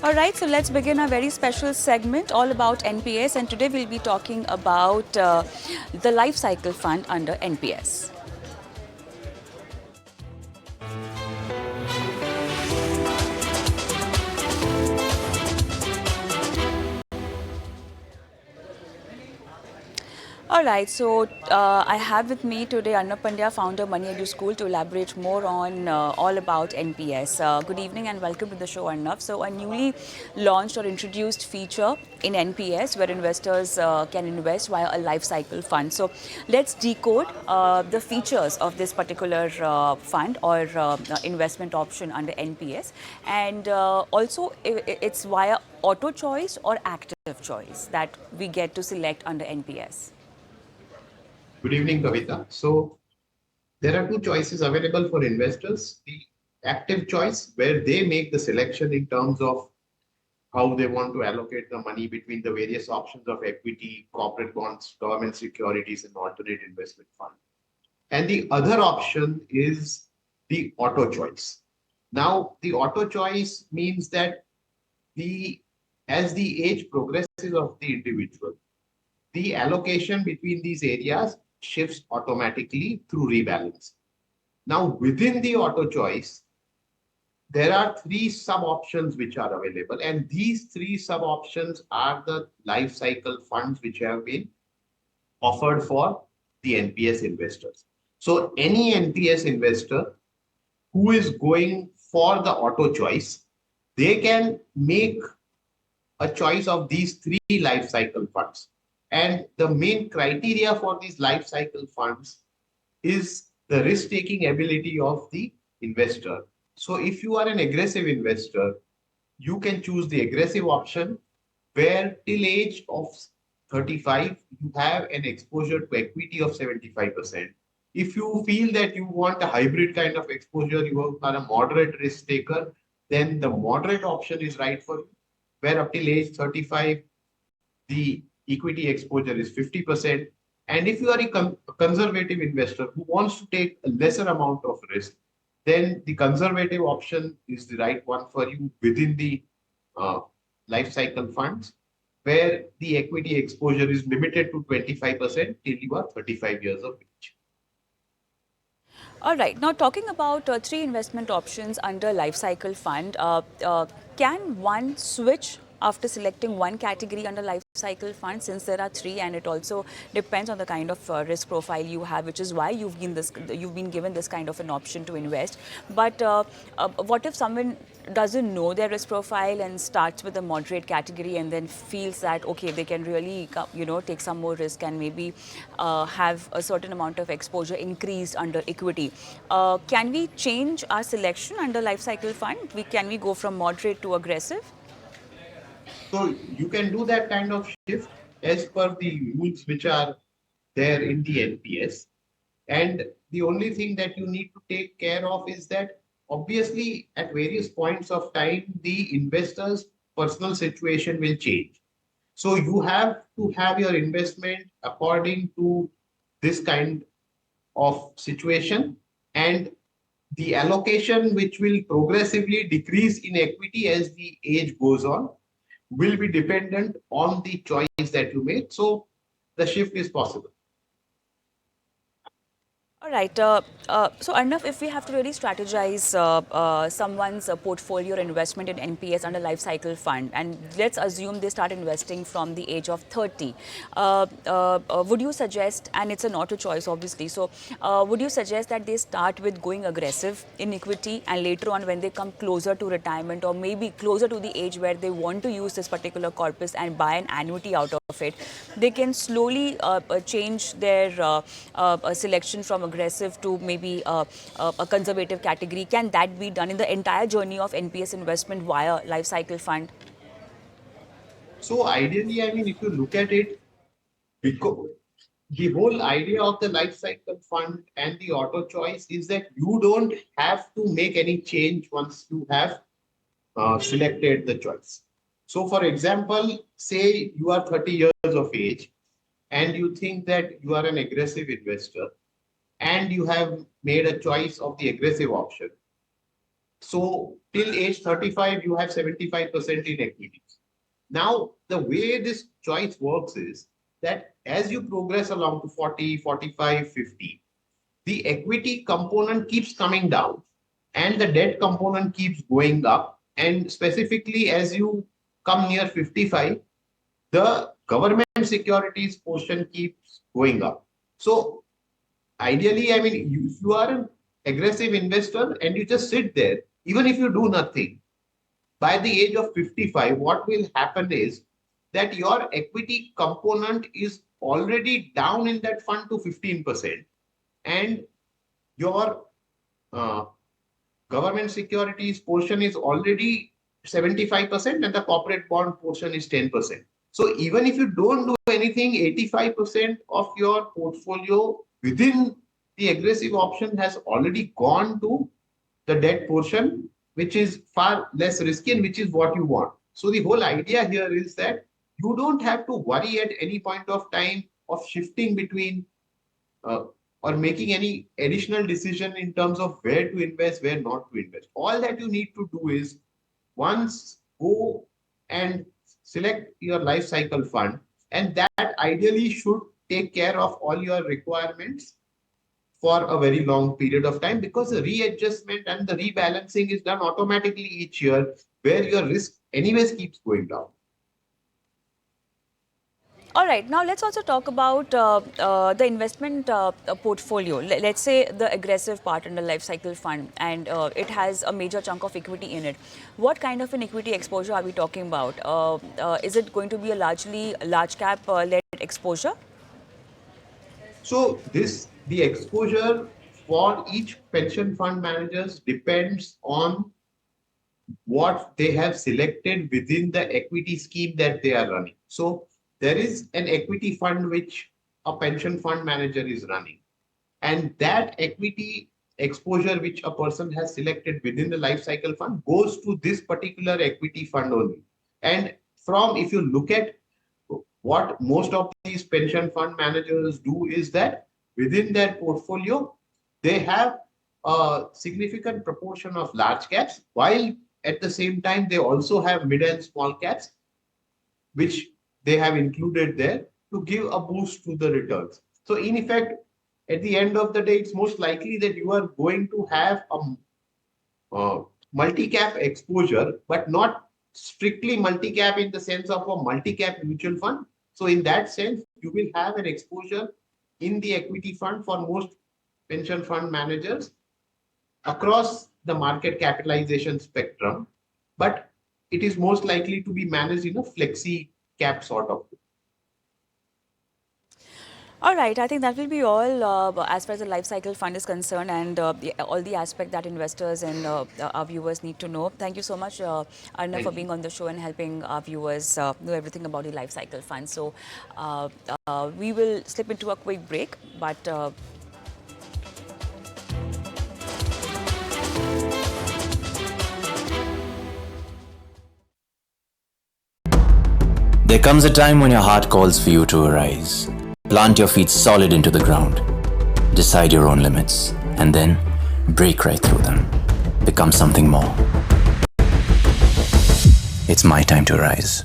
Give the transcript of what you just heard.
All right, so let's begin a very special segment all about NPS, and today we'll be talking about the life cycle fund under NPS. All right, so I have with me today Arnab Pandya, founder Money Edu School, to elaborate more on all about NPS. Good evening and welcome to the show, Arnab. So, a newly launched or introduced feature in NPS where investors can invest via a life cycle fund. So, let's decode the features of this particular fund or investment option under NPS, and also it's via auto choice or active choice that we get to select under NPS. Good evening, Kavita. So there are two choices available for investors. The active choice, where they make the selection in terms of how they want to allocate the money between the various options of equity, corporate bonds, government securities, and alternate investment fund. And the other option is the auto choice. Now, the auto choice means that the as the age progresses of the individual, the allocation between these areas shifts automatically through rebalance. Now, within the auto choice, there are three sub options which are available, and these three sub options are the life cycle funds which have been offered for the NPS investors. So, any NPS investor who is going for the auto choice, they can make a choice of these three life cycle funds. And the main criteria for these life cycle funds is the risk taking ability of the investor. So, if you are an aggressive investor, you can choose the aggressive option where till age of 35, you have an exposure to equity of 75%. If you feel that you want a hybrid kind of exposure, you are a moderate risk taker, then the moderate option is right for you, where up till age 35, the equity exposure is 50%. And if you are a conservative investor who wants to take a lesser amount of risk, then the conservative option is the right one for you within the uh, life cycle funds, where the equity exposure is limited to 25% till you are 35 years of age. All right. Now, talking about three investment options under life cycle fund, can one switch after selecting one category under life cycle fund, since there are three, and it also depends on the kind of risk profile you have, which is why you've been given this kind of an option to invest. But what if someone doesn't know their risk profile and starts with a moderate category and then feels that okay, they can really take some more risk and maybe have a certain amount of exposure increased under equity? Can we change our selection under life cycle fund? Can we go from moderate to aggressive? So you can do that kind of shift as per the rules which are there in the NPS. And the only thing that you need to take care of is that obviously at various points of time, the investor's personal situation will change. So you have to have your investment according to this kind of situation, and the allocation which will progressively decrease in equity as the age goes on will be dependent on the choice that you make. So the shift is possible. All right. So, Arnav, if we have to really strategize someone's portfolio or investment in NPS under life cycle fund, and let's assume they start investing from the age of 30, would you suggest, and it's an auto choice obviously, so would you suggest that they start with going aggressive in equity, and later on when they come closer to retirement or maybe closer to the age where they want to use this particular corpus and buy an annuity out of it, they can slowly change their selection from aggressive to maybe a conservative category? Can that be done in the entire journey of NPS investment via life cycle fund? So ideally, I mean, if you look at it, because the whole idea of the life cycle fund and the auto choice is that you don't have to make any change once you have selected the choice. So, for example, say you are 30 years of age and you think that you are an aggressive investor and you have made a choice of the aggressive option. So till age 35, you have 75% in equities. Now, the way this choice works is that as you progress along to 40, 45, 50, the equity component keeps coming down and the debt component keeps going up. And specifically, as you come near 55, the government securities portion keeps going up. So ideally, I mean, if you are an aggressive investor and you just sit there, even if you do nothing, by the age of 55, what will happen is that your equity component is already down in that fund to 15%, and your uh, government securities portion is already 75%, and the corporate bond portion is 10%. So even if you don't do anything, 85% of your portfolio within the aggressive option has already gone to the debt portion, which is far less risky and which is what you want. So the whole idea here is that you don't have to worry at any point of time of shifting between uh, or making any additional decision in terms of where to invest, where not to invest. All that you need to do is once go and select your life cycle fund, and that ideally should take care of all your requirements for a very long period of time, because the readjustment and the rebalancing is done automatically each year, where your risk anyways keeps going down. All right, now let's also talk about the investment portfolio. Let's say the aggressive part in the life cycle fund, and it has a major chunk of equity in it. What kind of an equity exposure are we talking about? Is it going to be a largely large cap led exposure? So the exposure for each pension fund managers depends on what they have selected within the equity scheme that they are running. So there is an equity fund which a pension fund manager is running, and that equity exposure which a person has selected within the life cycle fund goes to this particular equity fund only. And from, if you look at what most of these pension fund managers do, is that within their portfolio they have a significant proportion of large caps, while at the same time they also have mid and small caps, which they have included there to give a boost to the returns. So in effect, at the end of the day, it's most likely that you are going to have a multi-cap exposure, but not strictly multi-cap in the sense of a multi-cap mutual fund. So in that sense, you will have an exposure in the equity fund for most pension fund managers across the market capitalization spectrum, but it is most likely to be managed in a flexi cap sort of. All right, I think that will be all as far as the life cycle fund is concerned, and all the aspect that investors and our viewers need to know. Thank you so much, Arnav, for being on the show and helping our viewers know everything about the life cycle fund. So we will slip into a quick break, but There comes a time when your heart calls for you to arise. Plant your feet solid into the ground. Decide your own limits. And then break right through them. Become something more. It's my time to rise.